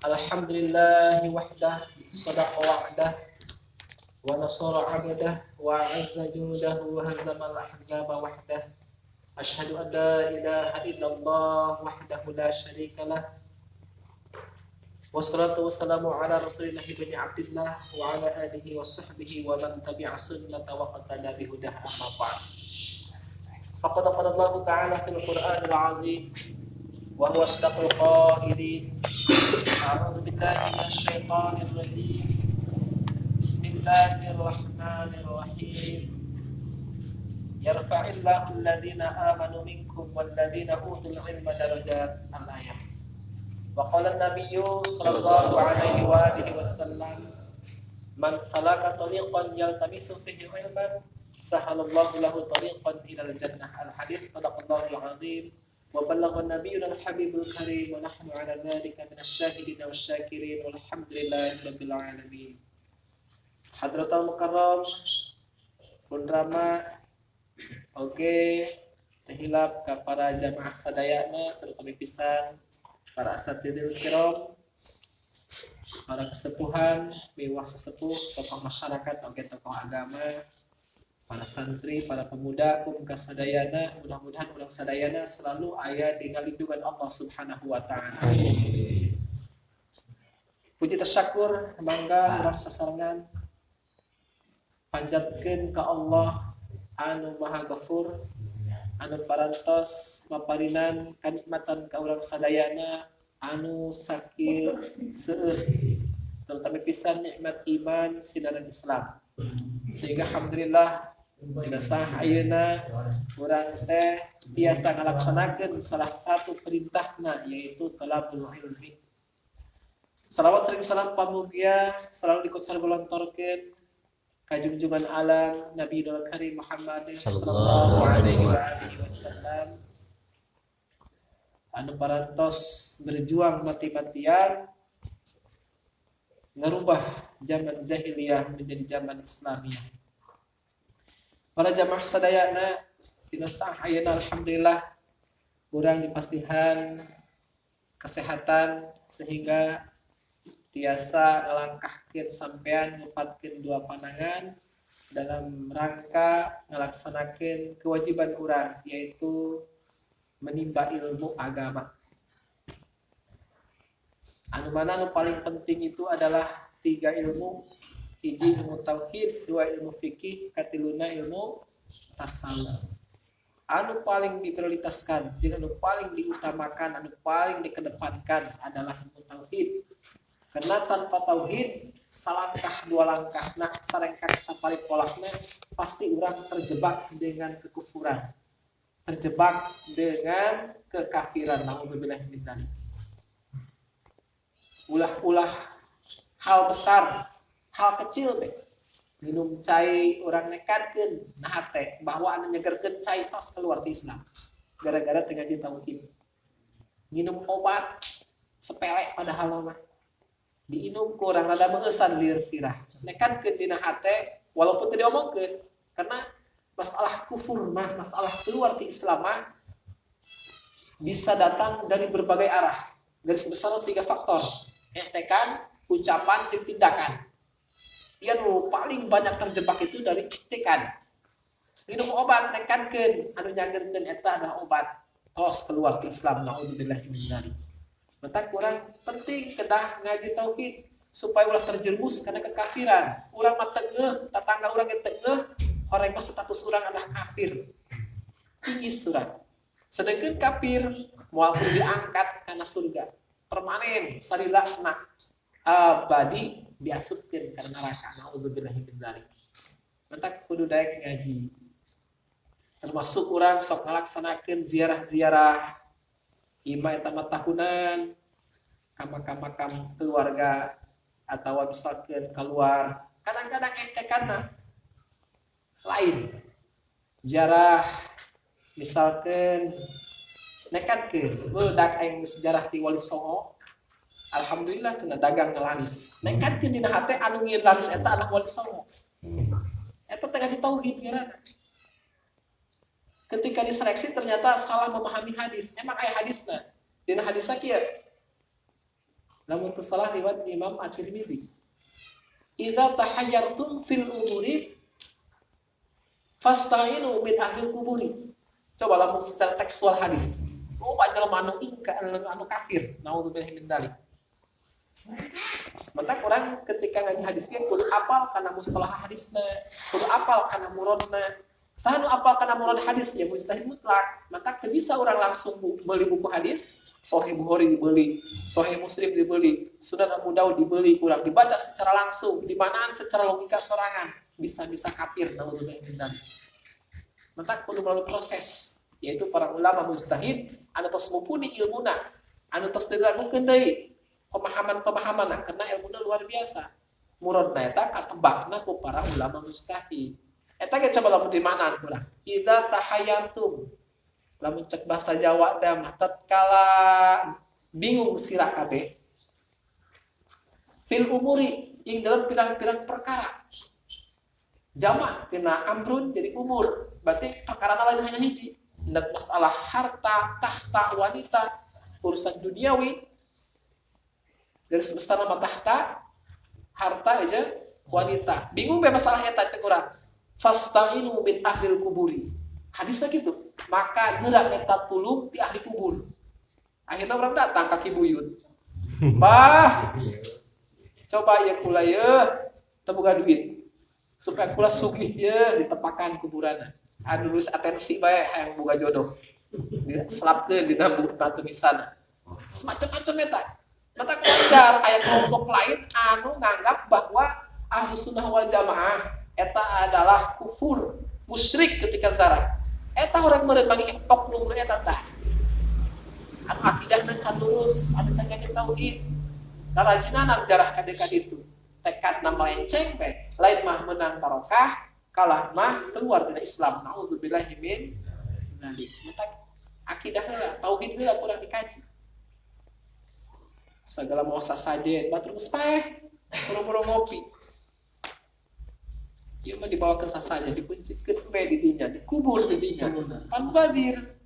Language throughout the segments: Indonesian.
Alhamdulillahi wahdah, sadaqa wa'dah, wa nasara 'abdah, wa 'azza judahu, wa hazama al-ahzaba wahdah. Asyhadu an la ilaha illallah wahdahu la syarika lah. Wassalatu wassalamu ala Rasulillah ibn Abdillah wa ala alihi wa sahbihi wa man tabi'a sunnata wa qatada bihudah amma ba'd. Faqad qala Allah ta'ala fil Qur'anil 'azim wa huwa asdaqul qailin. A'udzu billahi minasy syaithanir rajim. Bismillahirrahmanirrahim. Yarfa'illahu alladhina amanu minkum walladhina utul ilma darajat. Al-ayat. Wa qala an-nabiyyu sallallahu alaihi wa alihi wasallam, man salaka tariqan yaltamisu fihi ilman sahalallahu lahu tariqan ilal jannah. Al-hadits sadaqallahu al-azim wa ballagha an-nabiyyuna al-habibul karim wa nahnu ala dhalika minasyahidin wasyakirin walhamdulillahi rabbil alamin. Hadratul mukarram punrama oke tehilap ka para jamaah sadayana terutama pisan para asatidil kiram, para kesepuhan, mewah sesepuh, tokoh masyarakat, oke tokoh agama, para santri, para pemuda, kumka sadayana, mudah-mudahan ulang sadayana selalu aya di lindungan Allah Subhanahu wa taala. Puji tasyakur mangga urang sasarengan panjatkeun ka Allah anu Maha Ghafur, anu parantos maparinan kanikmatan ka urang sadayana anu sakil seueur terutama pisan nikmat iman sidaran Islam, sehingga alhamdulillah dina sah ayeuna urang teh biasa ngalaksanakeun salah satu perintahna yaitu talabul ilmi. Salawat sering salam pamugia selalu dikocar golontorkeun kajunjungan alam Nabi Karim Muhammad sallallahu alaihi wasallam anu parantos berjuang mati-matian ngerubah zaman jahiliyah menjadi zaman Islamiyah. Para jamaah sadayana dina sah ayeuna alhamdulillah urang dipasihan kesehatan sehingga biasa ngelangkahkeun sampean nyupatkeun dua panangan dalam rangka ngelaksanakeun kewajiban urang yaitu menimba ilmu agama. Anu mana anu paling penting itu adalah 3 ilmu, hiji ilmu tauhid, 2 ilmu fikih, katiluna ilmu tasawuf. Anu paling diprioritaskan, jeung anu paling diutamakan, anu paling dikedepankan adalah ilmu tauhid. Karena tanpa tauhid salangkah dua langkah nah sarengkah sapari polahna pasti orang terjebak dengan kekufuran, terjebak dengan kekafiran. Nauzubillah min dzalik. Ulah-ulah hal besar, hal kecil teh. Minum cai orang nekatkeun nah teh bahwa anu nyegerkeun cai tos keluar ti Islam gara-gara teu ngaji tauhid. Minum obat sepele padahal mah diinum kurang ada mengesan liar sirah nekatkeun dina hate walaupun teu diomongkeun karena masalah kufur mah masalah keluar ti Islam mah bisa datang dari berbagai arah. Garis besar 3 faktor, tekan, ucapan, dan tindakan. Yang paling banyak terjebak itu dari tekan. Minum obat nekankeun anu nyageurkeun eta adalah obat tos keluar ti Islam. Nauzubillah min dzalik. Maka kurang penting kedah ngaji tauhid supaya ulah terjerumus karena kekafiran. Urang mah tengeuh, tetangga urang ge tengeuh, horeng mah status urang adalah kafir. Tinggi surat. Sedangkan kafir moal diangkat kana surga. Permanen sarilahna abadi diasupkeun ka neraka. Nauzubillah min dzalik. Maka kudu daek ngaji. Termasuk urang sok ngalaksanakeun ziarah-ziarah ima eta mah tahunan ka makam-makam keluarga atau misalkan keluar kadang-kadang entekanna lain jarah misalkan nekatkeun budak aing sejarah ti Wali Songo alhamdulillah cenah dagang ngalaris nekatkeun dina hate anu ngieun laris eta anak Wali Songo eta teh ngaji tauhid ngaranna. Ketika diseleksi ternyata salah memahami hadis. Emang aya hadisna. Dina hadisna kieu. Lamun teu salah riwayat Imam At-Tirmidzi. Idza tahayyartum fil umuri fasta'inu min ahlil kuburi. Coba lamun secara tekstual hadis. Oh, pak jelema anu kafir. Naudzubillah min dzalik. Maka orang ketika ngaji hadisnya kudu apal kana mustalah hadisna, kudu apal kana muradna. Sanu apal kana murad hadis ya mustahil mutlak. Maka teu bisa orang langsung beli buku hadis, Sahih Bukhari dibeli, Sahih Muslim dibeli, Sunan Abu Daud dibeli, kurang dibaca secara langsung, dimanaan secara logika sorangan, bisa-bisa kafir naudzubillah min dzalik. Maka kudu melalui proses, yaitu para ulama mujtahid anu tos mumpuni ilmuna, anu tos diragukeun deui pemahaman-pemahaman karena ilmunya luar biasa. Muradna eta katebakna ku para ulama mujtahid. Eta ge coba lamun di mana kurang. Idza tahayantum. Lamun cek bahasa Jawa teh mah tatkala bingung sirah kabeh. Fil umuri ing dalam pirang-pirang perkara. Jamak tina amrun jadi umur. Berarti perkara lain hanya hiji. Hendak masalah harta, tahta, wanita, urusan duniawi. Garis besar nama tahta, harta aja, wanita. Bingung be masalah eta cek urang. Fasta'inu min ahlil kuburi. Hadisnya gitu. Maka gerak minta tulung di ahli kubur. Akhirnya orang datang kaki buyut. Bah, coba ya kula ya, tebuga duit. Supaya kula sugih ya ditepakan kuburan. Anu nulis atensi bae hayang boga jodoh. Selapkeun dina buku tulisan. Semacam-macam eta. Mata wajar aya kelompok lain anu nganggap bahwa Ahlus Sunnah wal Jamaah eta adalah kufur, musyrik ketika zarah. Eta orang meureun bagi epok nu eta tah. Anu akidahna can lurus, anu can ngaji tauhid. Rarajinana jarah ka ditu. Tekadna melenceng we, lain mah menang barokah, kalah mah keluar dari Islam. Nauzubillahi min dzalik. Mata akidahna tauhid we kurang dikaji. Segala mau sasajen, batur geus paeh, buru-buru ngopi. Ieu mah dibawakeun sasajen, dipencitkeun bae di dinya, dikubur di dinya. Panbadir.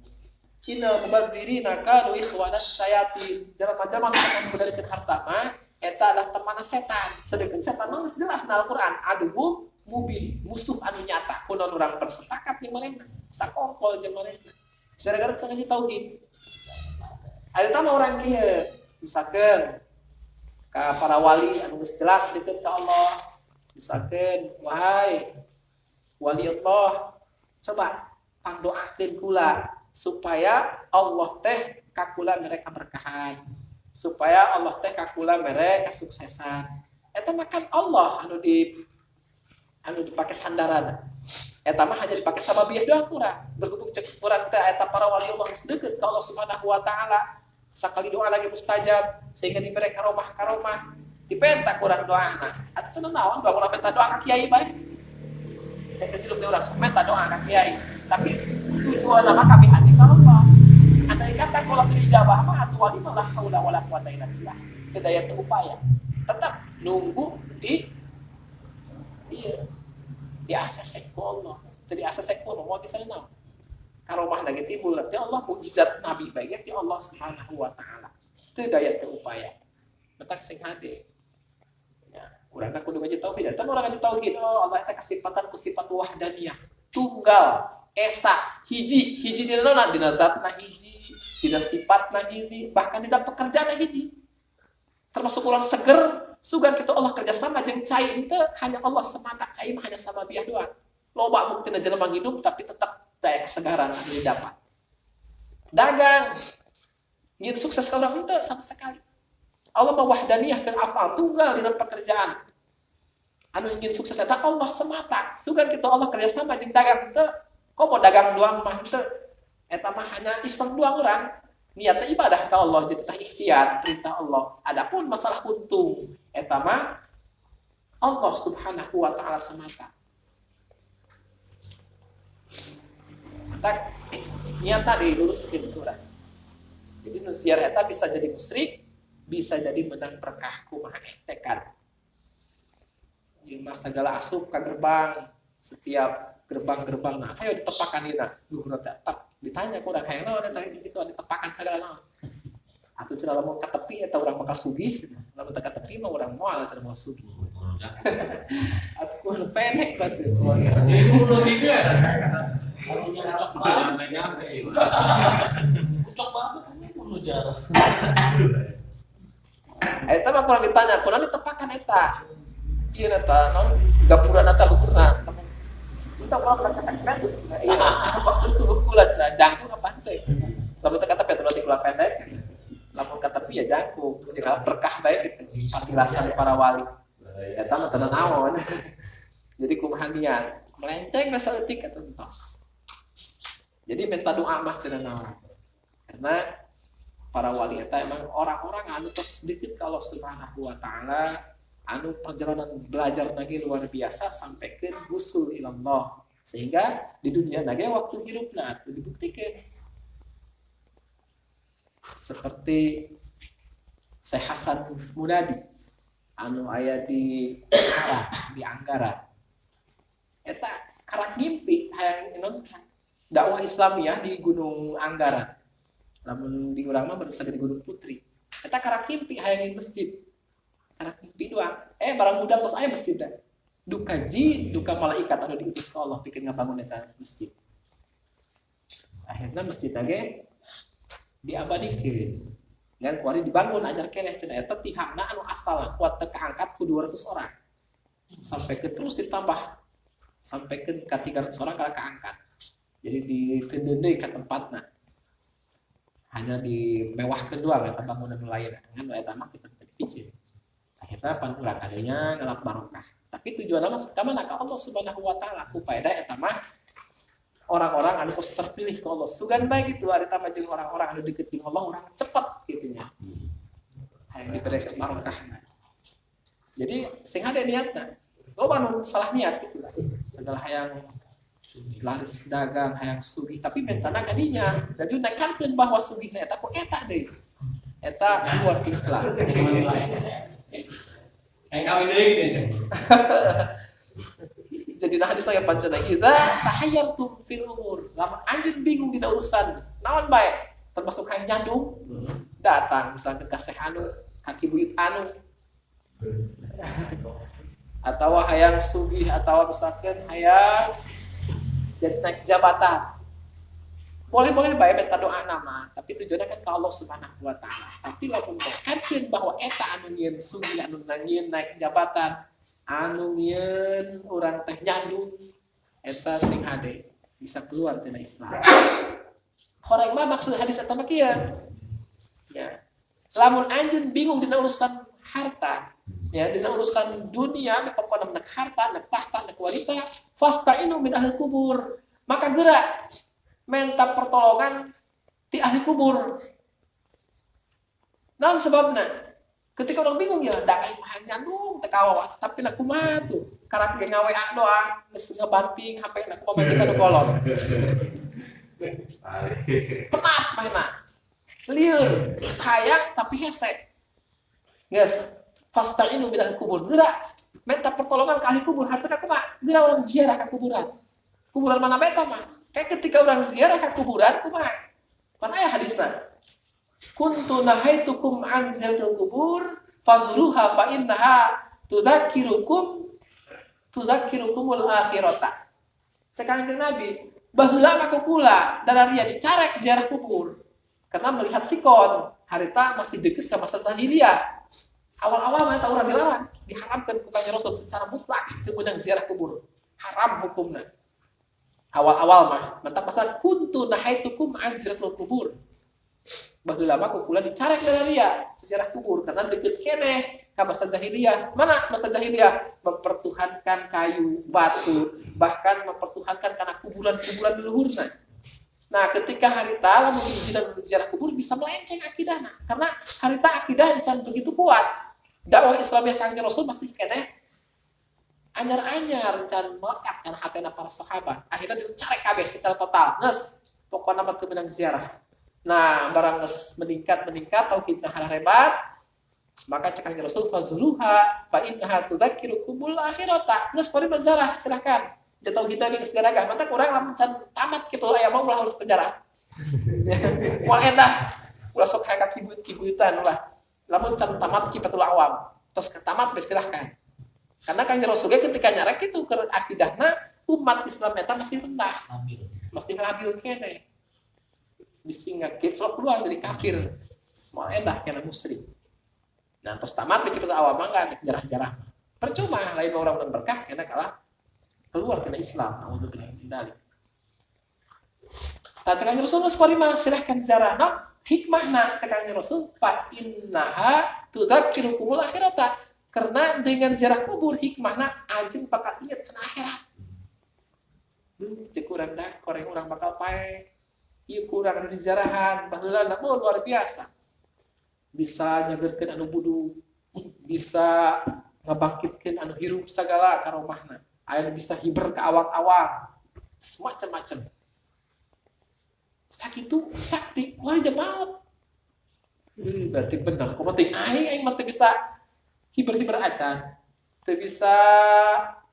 Inna mubadzirina kanu ikhwanas syayatin. Jelema-jelema anu mendarikeun harta mah eta adalah temanna setan. Sedangkan setan mah geus jelas na Al-Qur'an, aduh mubin, musuh anu nyata. Kunaon urang bersepakat jeung manehna, sakongkol jeung manehna. Gara-gara teu ngaji tauhid. Ada tamah orang kieu misalkan ke para wali anu geus jelas dikeun ka Allah, misalkan wahai wali Allah, coba pangdoakeun kula supaya Allah teh ka kula mere kaberkahan, supaya Allah teh ka kula mere kasuksesan. Eta mah kan Allah anu dipake sandaran. Eta mah hanya dipake sababiah doang kurang. Berhubung cek urang teh eta para wali Allah geus deukeut ka Allah Subhanahu wa taala. Sakali doa lagi mustajab sehingga diberi karomah dipentak kurang doana atau teu naon bangun minta doa ka kiai bae teh teu urang minta doa ka kiai tapi tujuan nama kami hati ka Allah andai kata kalau dijabah mah atuh wali mah la haula wala quwata illa billah teu daya teu upaya tetap nunggu di asesek ku Allah teu di asesek ku Allah bisa naon karomah lagi timbul ti Allah mukjizat nabi bae ti Allah Subhanahu wa taala. Teu daya teu upaya. Betak sing hade. Ya, urang kudu ngaji tauhid. Tan urang ngaji tauhid, oh Allah teh kasifatan ku sifat wahdaniyah. Tunggal, esa, hiji dina naon dina zatna hiji, dina sifatna hiji, bahkan dina pekerjaanna hiji. Termasuk ulang seger, sugan kitu Allah kerja sama jeung cai teh hanya Allah semata, cai mah hanya sama biah doang. Loba buktina jelema hidup tapi tetap daya kesegaran yang didapat. Dagang, ingin sukses ke orang itu sama sekali. Allah mewahdaniyah fil afal, tunggal di dalam pekerjaan. Anu ingin sukses itu Allah semata. Sugan kita Allah kerjasama jeung dagang itu, kok mau dagang doang mah itu, eta mah hanya iseng doang orang. Niatnya ibadah ke Allah, jadi tah ikhtiar perintah Allah. Adapun masalah untung, eta mah Allah Subhanahu wa taala semata. Tak niat tadi luruskeun kurang. Jadi nusiar eta bisa jadi musyrik, bisa jadi menang berkah kumaha tekad. Di segala asup ka gerbang, setiap gerbang-gerbang nah ayo ditepakan dina. Duh tetap ditanya kurang hayang naon eta kitu ditepakan segala naon. Atuh cenah lamun ka tepi eta urang bakal sugih cenah. Lamun teu ka tepi mah urang moal cenah moal sugih. Atuh pendek berarti. Jadi dulu juga. Cocok banget ini dulu jarak. Eta mah kurang ditanya, kurang ditepakan eta. Ieu eta non gapura eta luhurna. Kita kurang berangkat asmen tuh. Iya, pas tentu bukulan cenah jangkung apa teh. Lamun teu ka tepi atuh nanti kula pendek. Lamun ka tepi ya jangkung, jeung berkah bae gitu. Patirasan para wali. Eta mah teu naon. Jadi kumaha niat, melenceng rasa etik atau entos. Jadi minta doa mah teu naon. Karena para wali eta emang orang-orang anu tos dikit ka Allah Subhanahu wa taala, anu perjalanan belajar lagi luar biasa sampai ke wusul ilallah. Sehingga di dunia nage waktu hirupna itu dibuktikan. Seperti Syekh Hasan Munadi anu aya di Anggara. Eta karak ngimpi hayang non dakwah Islamiyah di Gunung Anggara. Lamun di urang mah berasa di Gunung Putri. Eta karak ngimpi hayang masjid. Karak ngimpi doang. Barang budak tos aya masjid da. Duka ji, duka malaikat anu diutus ka Allah bikin ngabangun eta masjid. Akhirna masjid ge diabadikeun. Dan kuari dibangun ajar keneh cenah eta tihangna anu asal kuat teu kaangkat ku 200 orang. Sampai ke terus ditambah sampai ke 300 orang kalau keangkat. Jadi ditendendei ke tempatna. Hanya dimewahkeun doang eta bangunan lain dengan eta mah kita dipicin. Akhirnya pan urang kadinya ngalap barokah. Tapi tujuanna mah ka mana ka Allah Subhanahu wa taala ku paedah eta mah orang-orang anu tos terpilih ke Allah. Sugan bae gitu ari tah jeung orang-orang anu deket jeung Allah urang cepet kitu nya. Hayang diberi barokah. Jadi sing hade niatna. Loba anu salah niat gitu lah. Segala hayang laris dagang hayang sugih tapi mentana kadinya. Dan nekankeun bahwa sugihna eta ku eta deui. Eta luar Islam. Yang kawin deui gitu. Jadi nah hadis saya pancana idza tahayyartum fil umur. Lamun anjeun bingung dina urusan, naon bae? Termasuk hayang nyandung. Datang misalkan ka Syekh anu, kaki buyut anu. Atau hayang sugih atau misalkan hayang jadi naik jabatan. Boleh-boleh bae minta doa nama, tapi tujuannya kan ke Allah Subhanahu wa taala. Tapi lamun tekankeun bahwa eta anu nyieun sugih anu nyieun naik jabatan, anu nyieun urang teh nyandung, eta sing hade bisa keluar tina Islam. Horeng mah maksud hadis eta mah kieu. Ya. Lamun anjeun bingung dina urusan harta, ya dina urusan dunia, pokona nek harta, nek tahta, nek wanita, fasta'inu min ahli kubur. Maka gerak minta pertolongan di ahli kubur. Naon sebabna? Ketika orang bingung ya, da aing mah nyandung teu kawawa, tapi na kumaha tuh? Karak ge ngawe doang, geus ngebanting HP na kumaha majikan kolot. Penat mainna. Lieur, hayang tapi hese. Geus, fasta'inu bil ahli kubur. Gerak minta pertolongan ke ahli kubur, hartana kumaha? Geura urang ziarah ka kuburan. Kuburan mana beta mah? Kayak ketika orang ziarah ke kuburan, kumaha? Mana aya hadisna? Kuntu nahaitukum an ziyaratil kubur fazruha fa innaha tudzakirukumul akhirata. Kanjeng Nabi, baheula mah kula dararia dicarek ziarah kubur. Karena melihat sikon, harita masih dekat ke masa jahiliyah. Awal-awal mah eta urang dilarang, diharamkan ku kanjeng Rasul secara mutlak teu meunang ziarah kubur. Haram hukumna. Awal-awal mah mantap pasal kuntu nahaitukum an ziyaratil kubur. Baheula mah kula dicarek dararia ziarah kubur karena deket keneh ka masa jahiliyah. Mana masa jahiliyah? Mempertuhankan kayu, batu, bahkan mempertuhankan kana kuburan-kuburan leluhurna. Nah, ketika harita lamun diizinkan ziarah kubur bisa melenceng akidahna karena harita akidah encan begitu kuat. Dakwah Islamiyah Kanjeng Rasul masih keneh anyar-anyar can melekat kana hatena para sahabat. Akhirnya dicarek kabeh secara total. Geus, pokona mah teu meunang ziarah. Nah, barang meningkat tauhidna harebat, maka cek Kanjeng Rasul fazruha fa innaha tudzakirukumul akhirata. Geus pari mazarah silakan. Jatuh kita ge geus garagah, mantap urang lamun can tamat kitu aya mau harus penjara. Moal eta ulah sok hayang kibuyutan ulah. Lamun can tamat kifatul awam. Tos katamat silahkan. Karena Kanjeng Rasul ketika nyarek itu ke akidahna umat Islam eta masih rendah, masih labil kene. Bisi ngakit sok keluar dari kafir. Semua edah kena musyrik. Nah, tos tamat kifatul awam mangga jarah-jarah. Percuma lain orang berkah kena kalah keluar kena Islam. Alhamdulillah. Nah, Kanjeng Rasul mah silahkan jarahna hikmahna Kanjeng Rasul fa innaha tudzakirukumul akhirata. Karena dengan ziarah kubur hikmahna anjeun bakal inget kana akhirat. Cek urang dah koreng urang bakal pae. Ieu kurang anu diziarahan baheula luar biasa. Bisa nyageurkeun anu budu, bisa ngabangkitkeun anu hirup sagala karomahna. Aya bisa hiber ka awak-awak. Semacam-macam. Sakitu sakti wali jamaat. Berarti benar. Kok penting aing mah teu bisa hiber-hiber acan. Teu bisa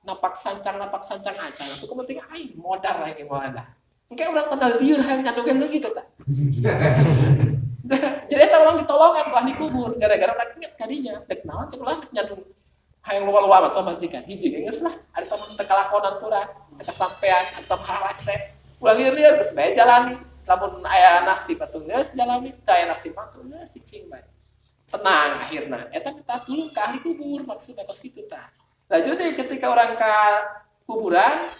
napak sancang acan. Itu penting aing modal aing moal ada. Engke urang kenal lieur hayang nyadogen gitu tah. Jadi eta urang ditolongan ku ahli kubur gara-gara urang inget kadinya. Dek naon cek ulah nyadung hayang luar-luar atau majikan. Hiji geus lah ari temen teu kalakonan urang, teu kasampean atau harase. Ulah lieur-lieur geus bae jalani. Lamun aya nasib atuh geus jalani, teu aya nasib atuh geus cicing bae. Tenang akhirna. Eta minta tulung ke ahli kubur maksudnya pas kitu tah. Lah jadi ketika orang ke kuburan,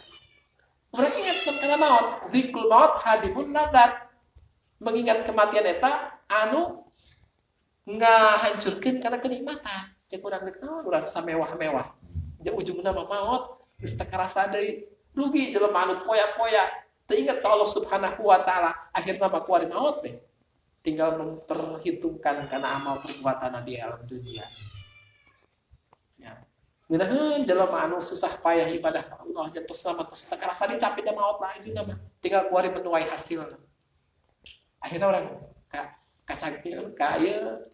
orang ingat kana maut, dzikul maut hadibun nazar. Mengingat kematian eta anu ngahancurkeun kana kenikmatan. Cek urang deuk naon urang samewah-mewah. Jeung ujungna mah maut geus teu karasa deui. Rugi jelema anu poya-poya. Teu ingat Allah Subhanahu wa taala, akhirna mah kuari maut teh. Tinggal memperhitungkan karena amal perbuatan di alam dunia. Ya. Ngeunaheun jelema anu susah payah ibadah ka Allah jeung tos selamat tos teu karasa dicapit maut lah ajeuna mah. Tinggal kuari menuai hasilna. Akhirna urang kacagkeun ka ieu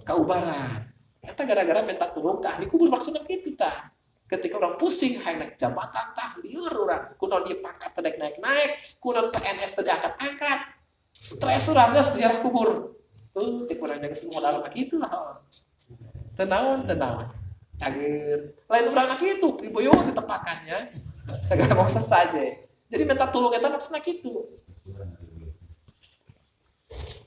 kaubaran. Eta gara-gara minta tulung ka ahli kubur maksudna kitu tah. Ketika orang pusing hayang naik jabatan tah lieur urang. Kunaon ieu pangkat teu naik-naik, kunaon PNS teu diangkat-angkat. Stres urang geus ziarah kubur. Cek urang geus modal mah kitu lah. Tenaon. Cager. Lain urang mah kitu, priboyo ditepakannya. Segala masa saja. Jadi minta tulung eta maksudna kitu.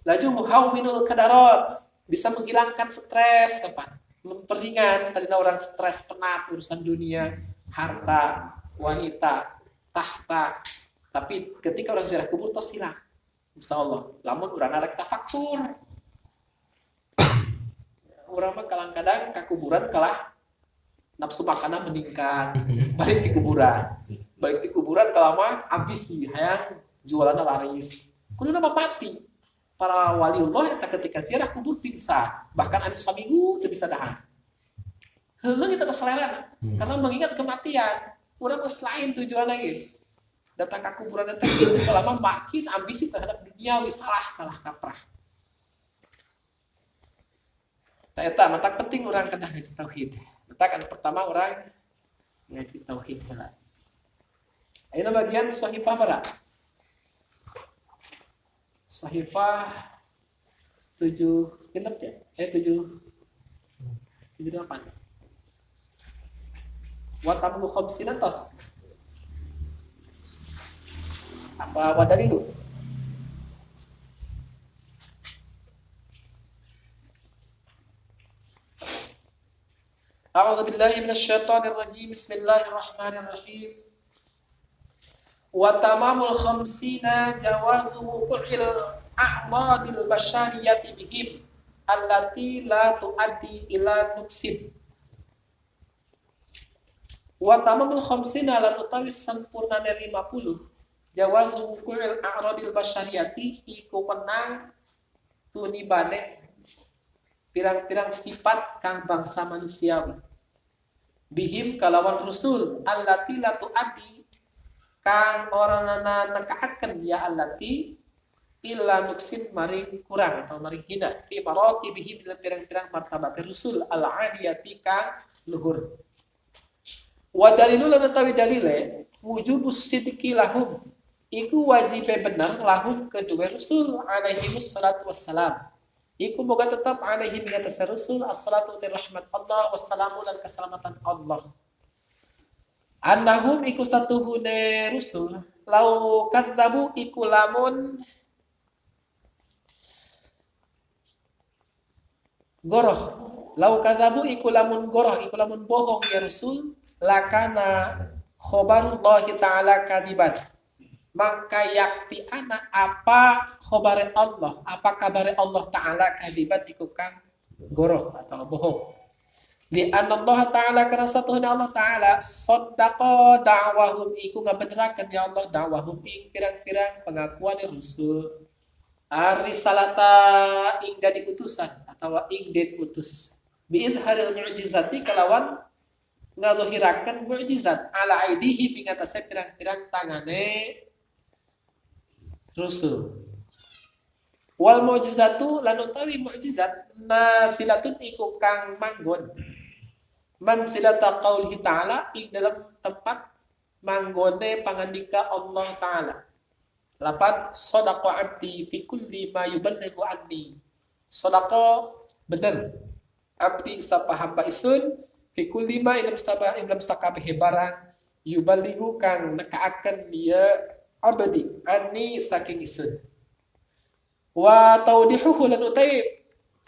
Laju muhawwinul kadarat, bisa menghilangkan stres kapan? Memperingan tadina orang stres penat urusan dunia, harta, wanita, tahta. Tapi ketika orang ziarah kubur tos hilang. Insyaallah, lamun urang arek tafakkur. Urang mah kadang-kadang ka kuburan kalah nafsu makanan meningkat, balik di kuburan. Balik di kuburan kalah mah ambisi hayang jualanna laris. Kuduna mah mati. Para waliullah eta ketika ziarah kubur pingsan, bahkan anu saminggu teu bisa dahan. Heuleung kita keselera karena mengingat kematian. Urang geus lain tujuanna ge. Datang ke kuburan eta lama makin ambisi terhadap duniawi salah kaprah. Eta mata penting orang kena ngaji tauhid. Mata kan pertama orang ngaji tauhid heula. Ayeuna bagian sahifah bara. Sahifah 7 genep ya? 78. Wa tamlu khamsina tos. Apa wadali dulu? A'udzu billahi minasyaitonir rajim. Bismillahirrahmanirrahim. Wa tamamul khamsina jawazu kulli a'madil basyariyati bihim allati la tuaddi ila nuksin. Wa tamamul khamsina lan utawi sampurnane 50 jawazu kulli a'radil basyariyati iku menang tunibane pirang-pirang sifat kang bangsa manusiawi bihim kalawan rusul allati la tuaddi kang orangna nekaaken ya allati illa nuksin maring kurang atau maring hina fi maratibihim dalam pirang-pirang martabat rusul al-adiyati kang luhur. Wa dalilul lan utawi dalile wujubus sidqi lahum iku wajib bener lahum kedua rasul alaihi wassalatu wassalam iku moga tetap alaihi bi atas rasul assalatu wa rahmat Allah wassalamu lan keselamatan Allah. Annahum iku satuhune rusul lau kadzabu iku lamun goroh, lau kadzabu iku lamun goroh, iku lamun bohong ya rasul, lakana khobarullahi ta'ala kadiban. Maka yakti ana apa khobare Allah, apa kabare Allah Ta'ala kadiban iku kang goroh atau bohong. Di Allah Ta'ala karena satuhuna Allah Ta'ala sodako da'wahum iku ngabenerakan ya Allah da'wahum ing pirang-pirang pengakuan rasul arisalata ing dadi utusan atau ing den utus biidharil mu'jizati kalawan ngaluhirakan mu'jizat ala aidihi ing atase pirang-pirang tangane rasul. Wal mu'jizatu lan utawi mu'jizat nasilatun iku kang manggon mansilata qaulihi ta'ala ing dalam tempat manggone pangandika Allah Ta'ala. Lapan sadaqa abdi fi kulli ma yuballighu anni. Sadaqa bener abdi sapa hamba isun fi kulli ma ilam sakabeh barang yuballighu kang nekaaken dia abdi anni saking isun. Wa tawdihuhu lan utai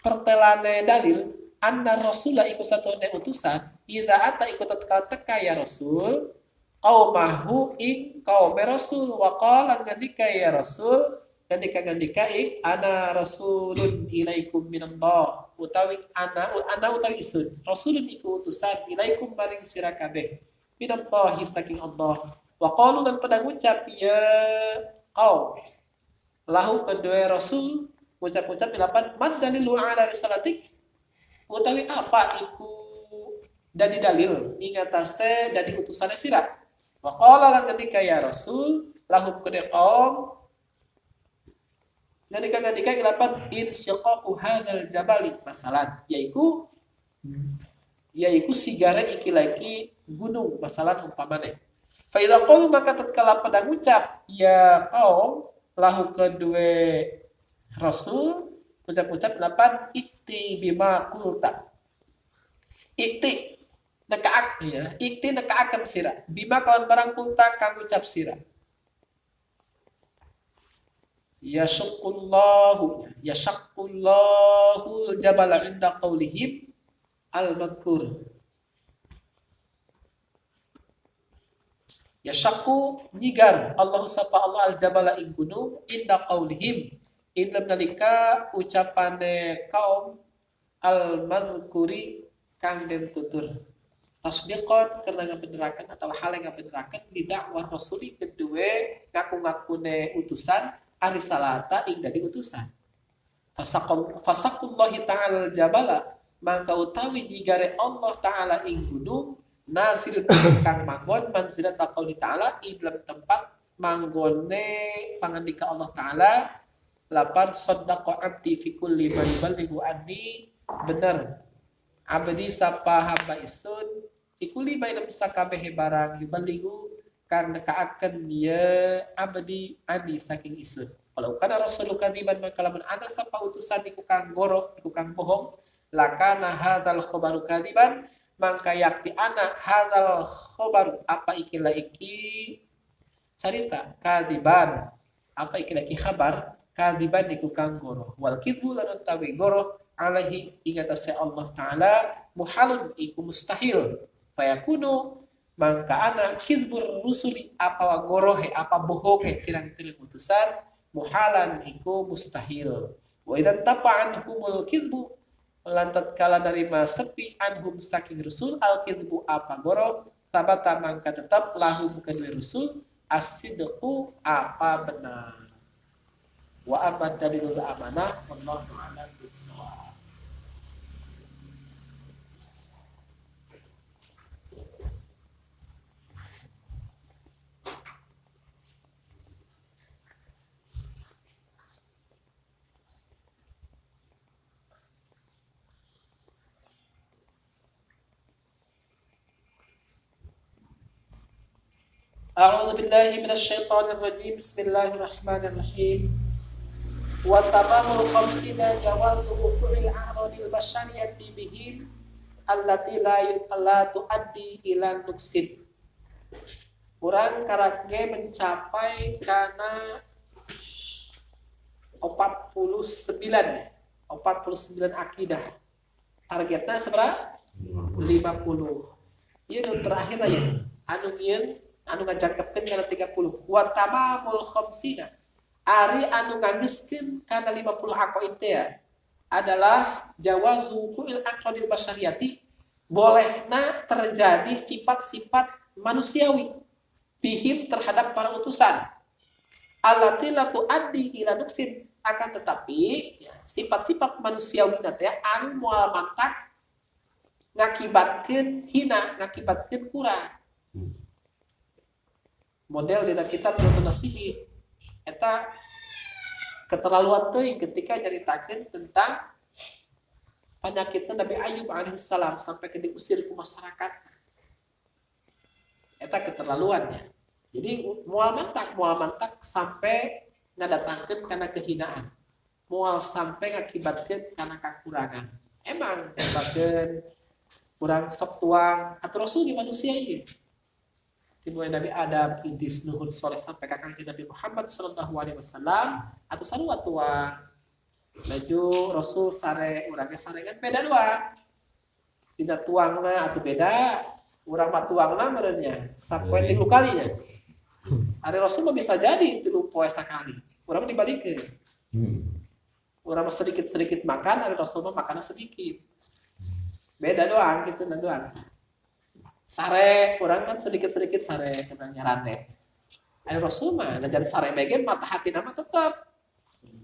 pertelane dalil anna rasulah iku satune utusan idza ata iku teka ya rasul qaumahu ing qaum rasul wa qala ngandika ya rasul ngandika ing ana rasulun ilaikum minallah utawi ana utawi isun rasulun iku utusan ilaikum maring sira kabeh minallahi saking Allah wa qalu lan pada ngucap ya qaum lahu kedua rasul ucap-ucap ilapan man dalilu ala risalatik utawi apa iku dadi dalil ingatase dadi utusane sira wa qala lan ketika ya rasul lahum kedhe qaum ketika ilapan insyaqaqu hadzal jabali masalan yaiku sigara iki lagi gunung masalan umpamane fa idza qalu maka tatkala pada ngucap ya qaum lahu kedue rasul ucap-ucap lapan ikti bima kulta ikti nekaak ya ikti nekaakan sira bima kawan barang kulta kang ucap sira yashaqullahu jabala inda qaulihim al-madhkur yashaqu nyigar Allah sapa Allah al-jabala ing gunung inda qaulihim inna nalika ucapane kaum al-madhkuri kang den tutur tasdiqan karena ngabenderaken atau hal yang ngabenderaken bidakwah rasuli kedue ngaku-ngakune utusan arisalata ing dadi utusan fasaqullahi ta'ala jabala mangka utawi digare Allah Ta'ala ing gunung nasirun kang manggon manzilat qauli ta'ala ing dalam tempat manggone pangandika Allah Ta'ala lapan saddaqa abdi fi kulli ma yuballighu anni bener abdi sapa hamba isun fi kulli ma lam sakabeh barang yuballighu kang nekaaken ya abdi anni saking isun kalau kana rasul kadiban maka lamun ana sapa utusan iku kang goro iku kang bohong lakana hadzal khabaru kadiban mangka yakti ana hadzal khabaru apa ikilah iki cerita kadiban apa ikilah iki kabar kadiban iku kang goroh wal kidbu lan utawi goroh alaihi ingatase Allah Ta'ala muhalun iku mustahil fayakunu mangka ana kidbur rusuli apa gorohe apa bohonge pirang-pirang utusan muhalan iku mustahil wa idan tapa'an humul kidbu lan tatkala narima sepi anhum saking rusul al kidbu apa goroh tabata mangka tetap lahum kedua rusul as-sidqu apa benar wa amad dalilul amanah wallahu a'lam bissawab. A'udzu billahi minasy syaithanir rajim. Bismillahirrahmanirrahim. wa tamamul khamsina jawazu wuqu'il a'radil basyariyati bihim allati la tuaddi ila nuksin. Urang karage mencapai karena 49 akidah. Targetnya seberapa? 50. Ieu nu terakhir aya. Anu ngajangkeun kana 30. Wa tamamul khamsina. Ari anu nganggeuskeun kana 50 aqaid teh adalah jawazu kuil aqradil basyariyati, bolehna terjadi sifat-sifat manusiawi bihim terhadap para utusan. Allati la tuaddi ila nuksin, akan tetapi ya, sifat-sifat manusiawi teh anu moal mantak ngakibatkeun hina, ngakibatkeun kurang. Model dina kitab Nurun Nasihin eta keterlaluan teuing ketika nyaritakeun tentang penyakitna Nabi Ayub alaihissalam sampai ke diusir ku masyarakat. Eta keterlaluannya. Jadi moal mantak sampai ngadatangkeun kana kehinaan. Moal sampai ngakibatkeun kana kakurangan. Emang misalkeun kurang sok tuang atuh rasul di manusia ieu. Dimulai Nabi Adam, Idris, Nuh, Soleh sampai ka Kanjeng Nabi Muhammad sallallahu alaihi wasallam atuh sarua tuang. Laju rasul sare urang ge sarengan beda dua. Dina tuangna atuh beda, urang mah tuangna meureun nya sapoe 3 kalinya. Ari rasul mah bisa jadi 3 poe sakali. Urang mah dibalikeun. Urang mah sedikit-sedikit makan, ari rasul mah makanna sedikit. Beda doang gitu nah doang. Sare, kurang kan sedikit-sedikit sare kena nyarane. Ari rasul mah ngajar sare bege mata hati nama tetap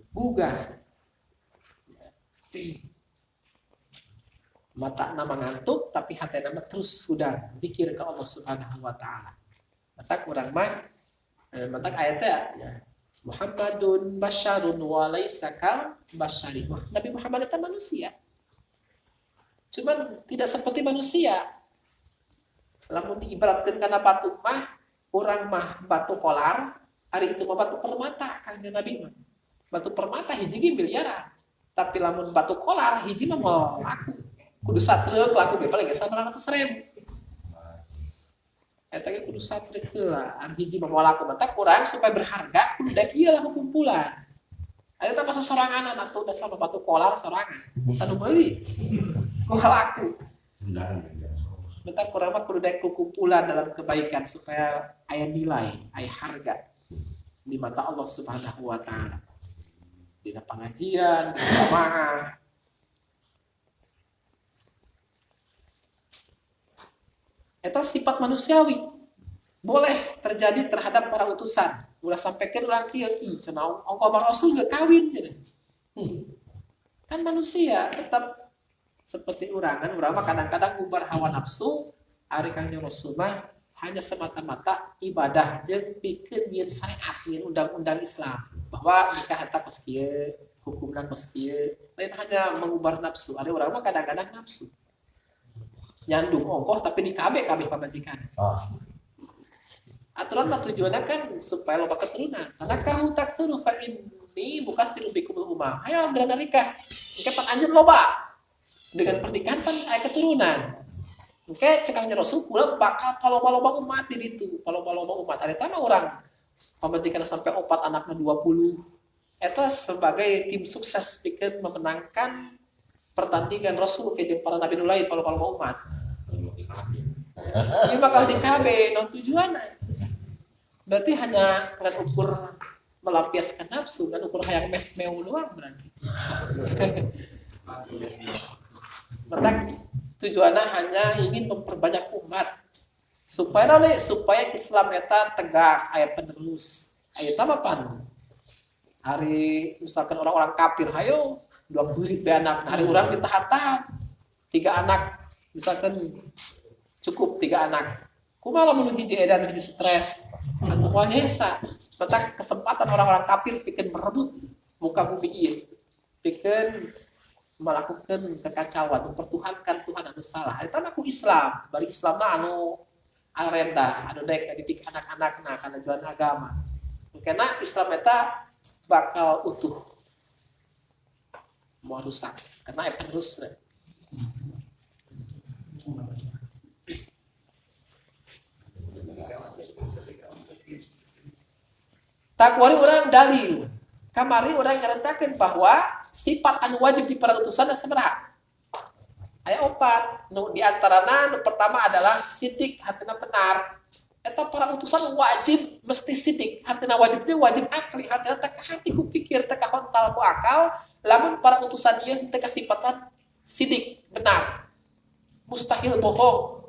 gugah. Mata nama ngantuk tapi hati nama terus sudah pikir ke Allah Subhanahu wa taala. Mata kurang mah mata ayatnya ya. Muhammadun basyarun wa laisa kal basyari. Nabi Muhammad itu manusia. Cuman tidak seperti manusia. Lamun diibaratkan karena batu mah, orang mah batu kolar, hari itu mah batu permata kan Nabi mah. Batu permata hiji ge miliaran. Tapi lamun batu kolar hiji mah mau laku. Kudu satreuk laku ge paling 900.000. Eta ge kudu satreuk heula, an hiji mah mau laku mah kurang supaya berharga kudu da kieu laku kumpulan. Ada masa sorangan atau udah sama batu kolar sorangan. Sanu meuli. Kok laku. Minta kurang mah kudu daek kumpulan dalam kebaikan supaya aya nilai, aya harga di mata Allah Subhanahu wa taala. Dina pengajian, di jamaah. Eta sifat manusiawi. Boleh terjadi terhadap para utusan. Ulah sampaikan urang kieu cenah ongko Rasul geus kawin gitu. Kan manusia tetap seperti urang mah kadang-kadang ngubar hawa nafsu, ari Kanjeng Rasul mah hanya semata-mata ibadah jeung pikeun nyieun syariat, nyieun undang-undang Islam bahwa nikah eta kos kieu, hukumna kos kieu, lain hanya mengubar nafsu. Ari urang mah kadang-kadang nafsu. Nyandung ongkoh tapi dikabe pamajikan. Aturan mah tujuannya kan supaya loba keturunan. Karena kahu taksuru fa inni bukan tirubikum umam. Ayo gerana nikah. Engke pan anjeun loba. Dengan pernikahan kan ada keturunan. Oke, cekangnya Rasul pula bakal paloma-loma umat di itu. Paloma-loma umat. Ada tanah orang. Pemajikan sampai 4 anaknya 20. Itu sebagai tim sukses bikin memenangkan pertandingan Rasul ke para nabi lain paloma-loma umat. Ini bakal di KB. Non tujuannya. Berarti hanya dengan ukur melampiaskan nafsu. Dengan ukur hayang mesmeu doang berarti. Maka tujuannya hanya ingin memperbanyak umat supaya Islam eta tegak aya penerus. Aya tamapan. Hari misalkan orang-orang kafir hayo 20 anak, hari urang ditahan-tahan 3 anak misalkan cukup 3 anak. Kumaha mun hiji edan hiji stres atuh moal nyesa. Maka kesempatan orang-orang kafir pikeun merebut muka bumi ieu. Pikeun melakukan kekacauan, mempertuhankan Tuhan anu salah. Eta aku Islam, bari Islamna anu rendah, anu daek didik anak-anakna kana jalan agama. Karena Islam eta bakal utuh. mau rusak karena terus takwari orang dalil kamari orang ngarentakeun bahwa sifat anu wajib di para utusan sabaraha aya 4 nu diantarana nu pertama adalah sidik hatina benar eta para utusan wajib mesti sidik hatina wajib dia wajib akli hatina teka hati ku pikir teka hontal ku akal lamun para utusan ieu teu kasifatan sidik benar mustahil bohong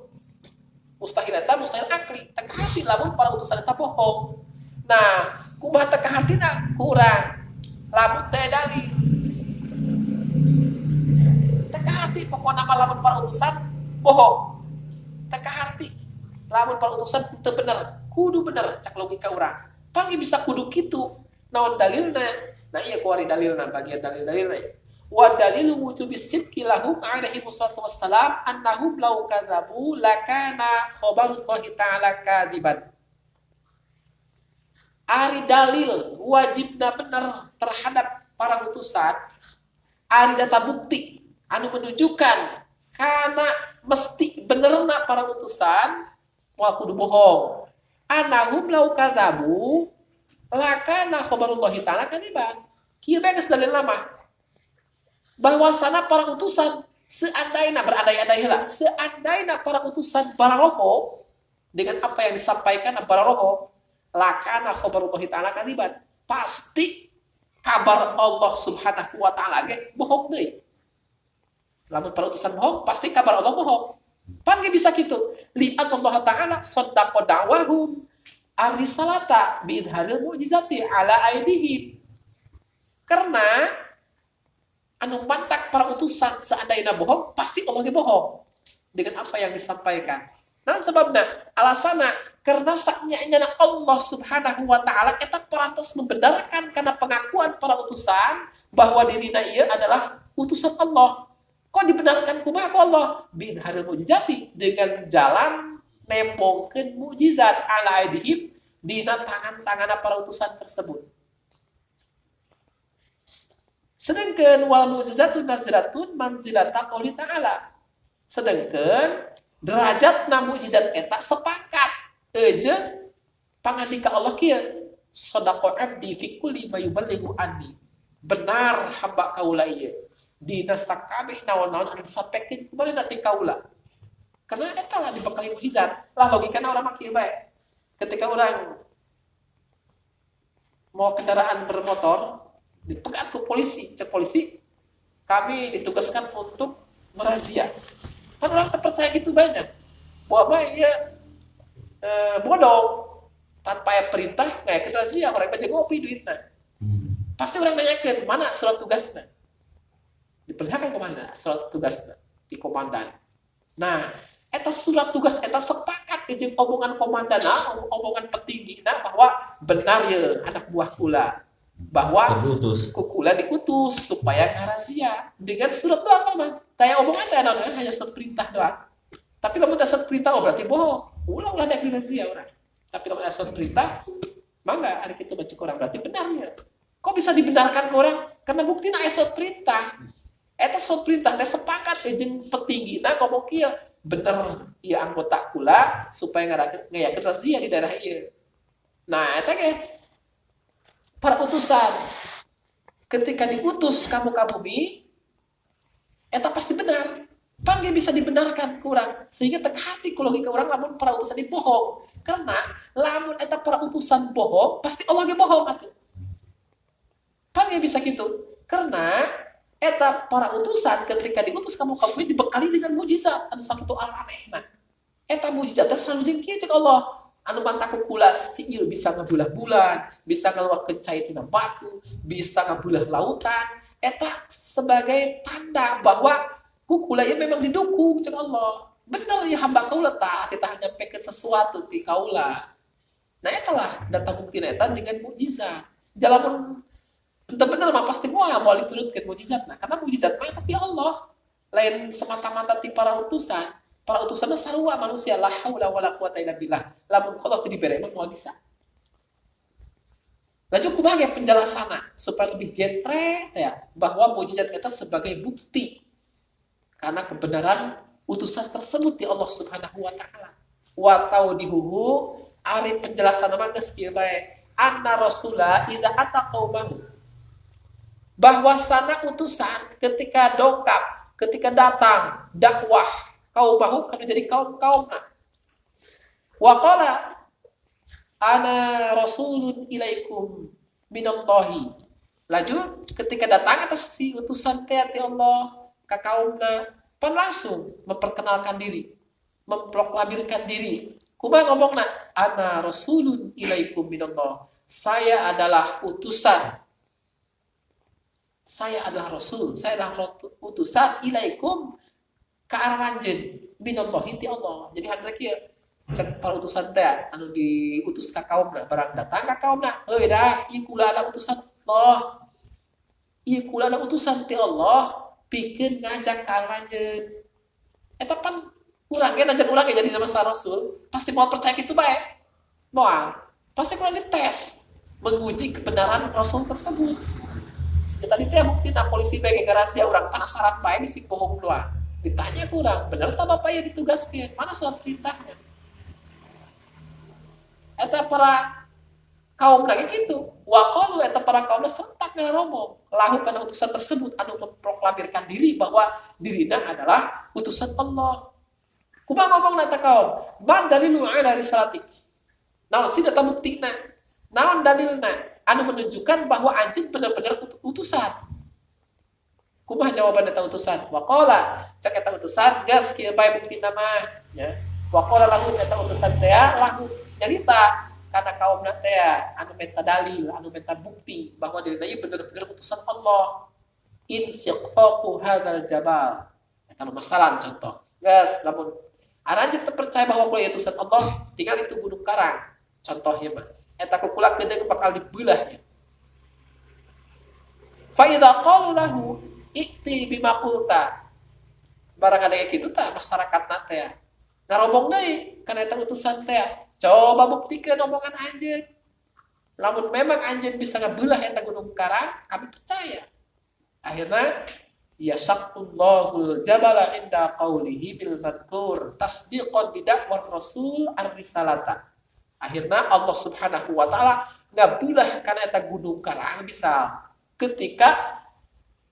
mustahil akli teka hati lamun para utusan eta bohong nah kumaha teka hatina kurang lamun teu dalil teka hati pokona lamun para utusan bohong teka hati lamun para utusan teu bener kudu bener cak logika urang pangge bisa kudu kitu naon dalilna nah iya kuari dalilna bagian dalilna wa dalilu wujubi sidqi lahum alaihi wassalam annahum law kadzabu lakana khabarullahi ta'ala kadiban ari dalil wajibna bener terhadap para utusan ari data bukti anu menunjukkan karena mesti benerna para utusan moal kudu bohong annahum law kadzabu lakana khabarullahi ta'ala kadiban kieu bae geus dalil nama bahwasana para utusan seandainya berandai-andai heula seandainya para utusan para roho dengan apa yang disampaikan para roho lakana khabarullahi ta'ala kadiban pasti kabar Allah subhanahu wa ta'ala ge bohong deui lamun para utusan bohong pasti kabar Allah bohong pan ge bisa kitu li Allah ta'ala saddaqa da'wahum ar-risalata bi idharil mu'jizati ala aidihim karena anu mantak para utusan seandainya bohong pasti Allah ge bohong dengan apa yang disampaikan nah sebabna alasana karena saknya Allah subhanahu wa ta'ala eta parantos membenarkan karena pengakuan para utusan bahwa dirina ieu adalah utusan Allah kok dibenarkan kumaha ku Allah bin haril mujizati dengan jalan nembongkeun mukjizat ala aidihim dina tangan-tangan para utusan tersebut sedangkan wal mukjizatun naziratun manzilata qouli ta'ala sedangkan derajatna mukjizat eta sepakat ejeun pangandika Allah kieu sadaqo abdi fi kulli ma yuballighu anni benar hamba kaula ieu dina sakabeh naon-naon anu disampaikeun ku baleuna ti kaula karena eta lah dibekali mukjizat lah logikana urang mah kieu bae ketika orang mau kendaraan bermotor dipegat ke polisi, cek polisi kami ditugaskan untuk merazia kan orang terpercaya gitu banyak bahwa iya bodoh tanpa perintah kayak razia orang baca ngopi duitnya pasti orang nanyakan mana surat tugasnya diperlihatkan kemana surat tugasnya di komandan nah eta surat tugas eta sepakat jeung omongan komandan omongan petinggi bahwa benar ya anak buah kula bahwa kukula diutus supaya ngarazia dengan surat doang mah kayak omongan teh hanya surat perintah doang tapi kalau surat perintah berarti bohong ulah ada razia orang tapi kalau ada surat perintah mangga ada kita baca orang berarti benarnya kok bisa dibenarkan ke orang karena buktinya aya surat perintah eta surat perintah teh sepakat jeung petinggina ngomong kieu bener ieu anggota kula supaya ngayakeun razia di daerah ieu nah eta ge para utusan ketika diutus kamu ka bumi eta pasti benar pan ge bisa dibenarkan kurang sehingga teka hati ku logika urang lamun para utusan bohong karena lamun eta para utusan bohong pasti Allah ge bohong atuh pan ge bisa kitu karena eta para utusan ketika diutus kamu ka bumi dibekali dengan mukjizat anu sakitu anehna eta mukjizat teh sanu jeung kieu cek Allah anu mantaku kula si ieu bisa ngabulah bulan, bisa ngaluarkeun cai tina batu, bisa ngabulah lautan, eta sebagai tanda bahwa kula ieu memang didukung cek Allah. Bener ya hamba kaula tah kita hanya nyampekeun sesuatu ti kaula. Nah eta lah data buktina eta dengan mukjizat. Jalamun teu bener mah pasti moal diturutkeun mukjizatna karena mukjizat mah tapi Allah lain semata-mata ti para utusan. Para utusan sarua manusia la haula wala quwata illa billah. Lamun Allah teu dibere mah moal bisa. Laju kumaha penjelasanna supaya lebih jentre ya bahwa mukjizat kita sebagai bukti karena kebenaran utusan tersebut di Allah Subhanahu wa taala. Wa taudihuhu ari penjelasan mah geus kieu bae. Anna rasula idza ata qaumahu. Bahwasana utusan ketika dongkap, ketika datang dakwah qaumahu kana jadi kaum-kaumna. Wa qala ana rasulun ilaikum minallahi. Laju ketika datang atas si utusan teh ti Allah ka kaumna, pan langsung memperkenalkan diri, memproklamirkan diri. Kumaha ngomongna? Ana rasulun ilaikum minallah. Saya adalah utusan. Saya adalah rasul, saya adalah utusan ilaikum ka aranjeun minallahi ti Allah. Jadi hadra kieu cek para utusan teh anu diutus ka kaumna barang datang ka kaumna heuh dah ieu kula adalah utusan Allah, ieu kula adalah utusan ti Allah pikeun ngajak ka aranjeun eta pan urang ge ngajak urang ge jadi nama rasul pasti mau percaya kitu bae moal pasti kurang dites menguji kebenaran rasul tersebut. Ya tadi teh buktina polisi bae rahasia urang penasaran bae bisi bohong doang ditanya ke urang bener tah bapak ya ditugaskeun mana surat perintahnya. Eta para kaum lagi gitu. Waqalu eta para kaum sentak ngaromong lahu kana utusan tersebut anu memproklamirkan diri bahwa dirina adalah utusan Allah. Kumaha ngomongna eta kaum? Man dalilu ala risalatik. Naon sih data buktina? Naon dalilna anu menunjukkan bahwa anjeun benar-benar utusan. Kumaha jawaban eta utusan? Waqala cek eta utusan geus kieu bae buktina mah ya. Waqala lahu eta utusan teh lahu cerita karena kaum nanti anu menta dalil, anu menta bukti bahwa dirinya benar-benar utusan Allah. Insyaqaqu hadzal jabal. Kalau masalah contoh, guys, namun aranjeun teu percaya bahwa kula utusan Allah, tinggal itu gunung karang. Contohnya mah, eta kukulak gedeung bakal dibeulah nya. Fa idza qalu lahu ikti bima qulta. Barang ada kitu tah masyarakat nanti ngarobong deui kana eta utusan teh. Coba buktikan omongan anjeun. Lamun memang anjeun bisa ngabelah eta gunung karang, kami percaya. Akhirnya ya saqullahu jabala inda qaulihi bil madkur tasdiqan bi da'war rasul ar-risalata. Akhirnya Allah Subhanahu wa taala ngabelah kana eta gunung karang bisa ketika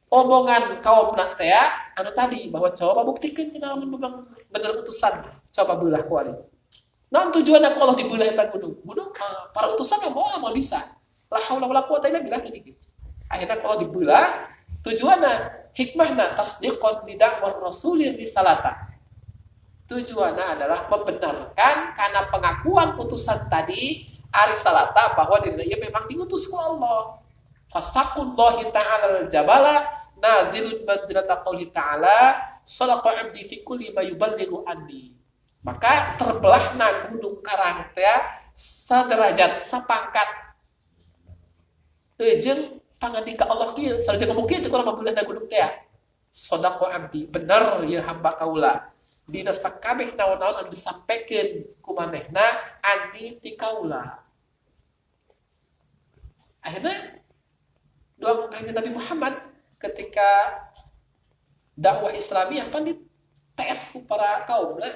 omongan kaum teh anu tadi bahwa coba buktikan cenah lamun bener utusan, coba belah ku ari. Nah tujuannya kalau dibelah eta gunung para utusan mau bisa. La haula wala quwata illa billah gitu. Akhirnya kalau dibelah tujuannya hikmahna tasdiqan li da'war rasulir risalata. Tujuannya adalah membenarkan karena pengakuan utusan tadi arisalata bahwa dirinya memang diutus ku Allah. Fasaqullahi ta'ala al-jabala nazilun manzilata qouli ta'ala salaqa 'abdi fi kulli ma yuballighu anni. Maka terbelahna gunung karang teh saderajat sapangkat jeung pangandika Allah kieu sareng ngomong kieu cek urang mabulahna gunung teh sadaqa abdi bener ya hamba kaula dina sakabeh naon-naon anu disampaikeun ku manehna anni ti kaula. Akhirnya doa kanjeng Nabi Muhammad ketika dakwah Islamiyah pan dites ku para kaumna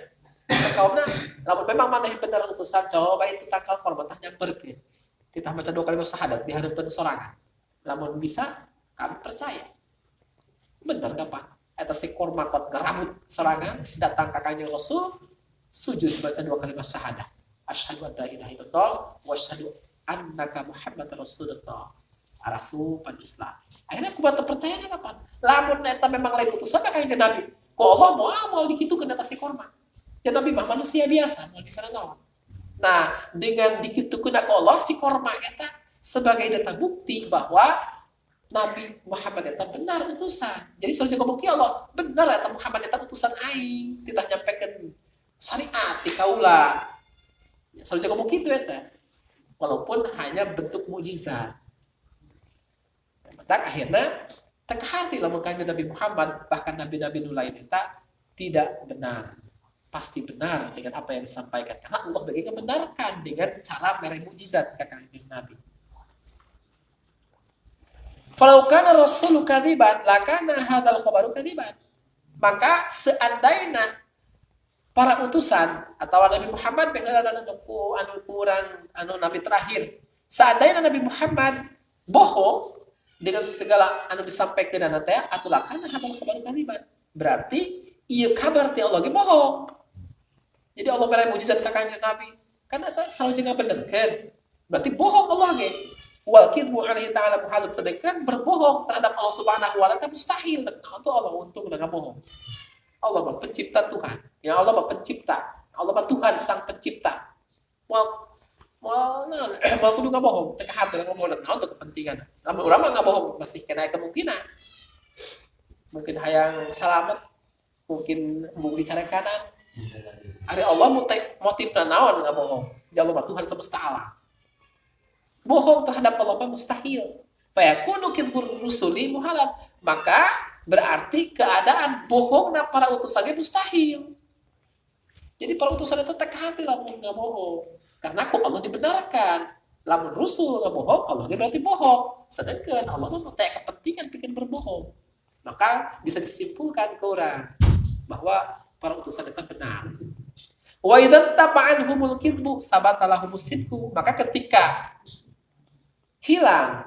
kaumna lamun memang maneh bener utusan coba itu tangkal korban tah nyamperkeun kita baca 2 kalimat syahadat di hareupeun sorangan lamun bisa kami percaya bener gampang eta si korma kot geramut sorangan datang ka kanjeng Rasul sujud baca 2 kalimat syahadat asyhadu an la ilaha illallah wa asyhadu annaka muhammadar rasulullah rasul pan Islam. Akhirnya kumaha percaya kapan lamun eta memang lain utusan ka kanjeng Nabi ku Allah moal dikitukeun eta si korma. Ya Nabi mah manusia biasa, mau disana naon. Nah, dengan dikitukeun ku Allah si korma eta sebagai data bukti bahwa Nabi Muhammad eta benar utusan. Jadi sareng ngomong ki Allah, benar eta Muhammad eta utusan aing, kita nyampekeun syariat ti kaula. Ya sareng ngomong kitu eta. Walaupun hanya bentuk mukjizat. Dan akhirnya teka hati lamun kanjeng Nabi Muhammad bahkan nabi-nabi nu lain eta tidak benar. Pasti benar dengan apa yang disampaikan karena Allah bagi membenarkan dengan cara mere mukjizat ke kanjeng Nabi. Falau kana rasulu kadziban lakana hadzal khabaru kadziban. Maka seandainya para utusan atau Nabi Muhammad anu nabi terakhir, seandainya Nabi Muhammad bohong dengan segala anu disampaikan dan teh atulah kana hadzal khabaru kadziban. Berarti ieu kabar ti Allah ge bohong. Jadi Allah bere mujizat ka kanjeng Nabi, kan eta selalu jeung benerkeun. Berarti bohong Allah ge. Wal kidbu alaihi ta'ala muhadud, sedangkan berbohong terhadap Allah Subhanahu wa taala mustahil. Itu Allah untung dengan bohong. Allah mah pencipta Tuhan. Ya Allah mah pencipta. Allah mah Tuhan sang pencipta. Mau kudu ngabohong, teh hati ngomong naon untuk kepentingan. Lamun urang mah ngabohong pasti kena kemungkinan. Mungkin hayang selamat, mungkin mau dicari kanan. Ari Allah motifna naon ngabohong. Ya Allah mah Tuhan semesta alam. Bohong terhadap Allah mustahil. Fayakunu kidbur rusuli muhalal. Maka berarti keadaan bohongna para utusannya mustahil. Jadi para utusan itu tak hati lamun nggak bohong. Karena kok Allah dibenarkan. Lamun rusul nggak bohong, Allah berarti bohong. Sedangkan Allah mau tak kepentingan bikin berbohong. Maka bisa disimpulkan ke orang bahwa para utusan itu benar. Wa idzan taba'anhumul kidbu sabatallahumus sidqu. Maka ketika hilang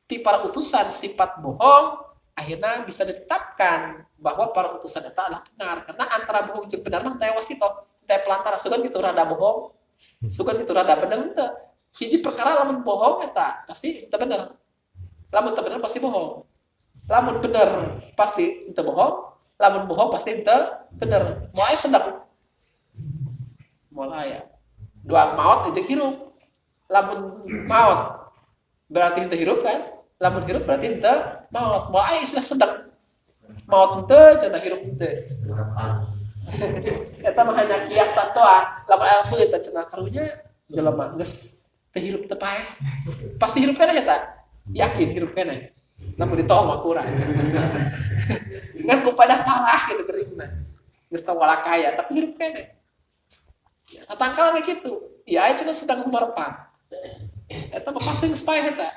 di para utusan sifat bohong, akhirnya bisa ditetapkan bahwa para utusan itu adalah benar. Karena antara bohong jeung benar mah teh wasito, teh pelantara. Sugan gitu rada bohong, sugan gitu rada bener teu. Hiji perkara lamun bohong eta pasti teu bener. Lamun teu bener pasti bohong. Lamun bener pasti teu bohong, lamun bohong pasti teu bener. Moal aya sedek. Moal aya. Dua maot jeung hirup. Lamun maot berarti henteu hirup kan? Lamun hirup berarti henteu maut. Moal aya istilah sedek. Maut henteu cenah hirup henteu. Eta mah hanya kiasan doang. Lamun aya kulit cenah karunya jelema geus teu hirup teu paeh. Pasti hirup keneh eta. Yakin hirup keneh. Lamun ditolong mah kurang. Ngan kupada parah gitu geringna. Geus teu walakaya tapi hirup keneh. Ya, tangkalna kitu. Ya aya cenah sedang humarepang. Eta pasti geus paeh eta.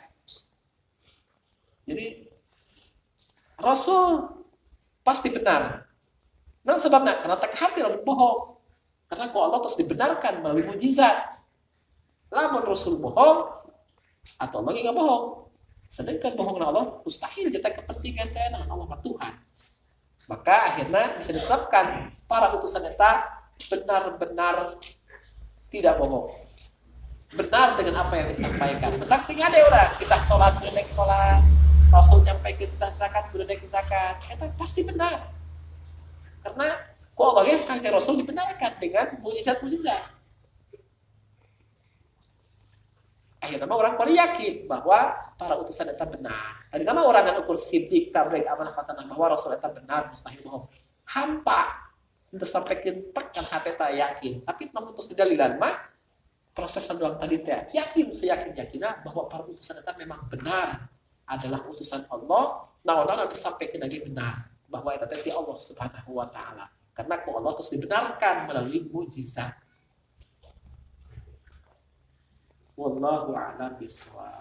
Jadi Rasul pasti benar. Nah sebabnya karena tak hati lamun bohong. Karena kok Allah terus dibenarkan melalui mujizat. Lamun Rasul bohong atau lagi nggak bohong. Sedangkan bohongna Allah mustahil kita kepentingan teh Allah mah Tuhan. Maka akhirnya bisa ditetapkan para utusan eta benar-benar tidak bohong. Benar dengan apa yang disampaikan. Benar sing ada orang kita sholat kudu sholat, Rasul nyampaikan kita zakat kudu zakat, itu pasti benar. Karena kok Allah ya kang Rasul dibenarkan dengan mujizat-mujizat. Akhirnya orang pada yakin bahwa para utusan itu benar. Dan nama orang yang ukur sidik tabligh amanah fatana bahwa Rasul itu benar mustahil bohong. Hampa tersampaikan tekan hati tak yakin, tapi memutus di dalilan mah proses doang tadi teh yakin seyakin-yakinnya bahwa para utusan itu memang benar adalah utusan Allah. Nah disampaikan lagi benar bahwa itu tadi Allah Subhanahu wa taala. Karena Allah terus dibenarkan melalui mujizat. Wallahu a'lam bishawab.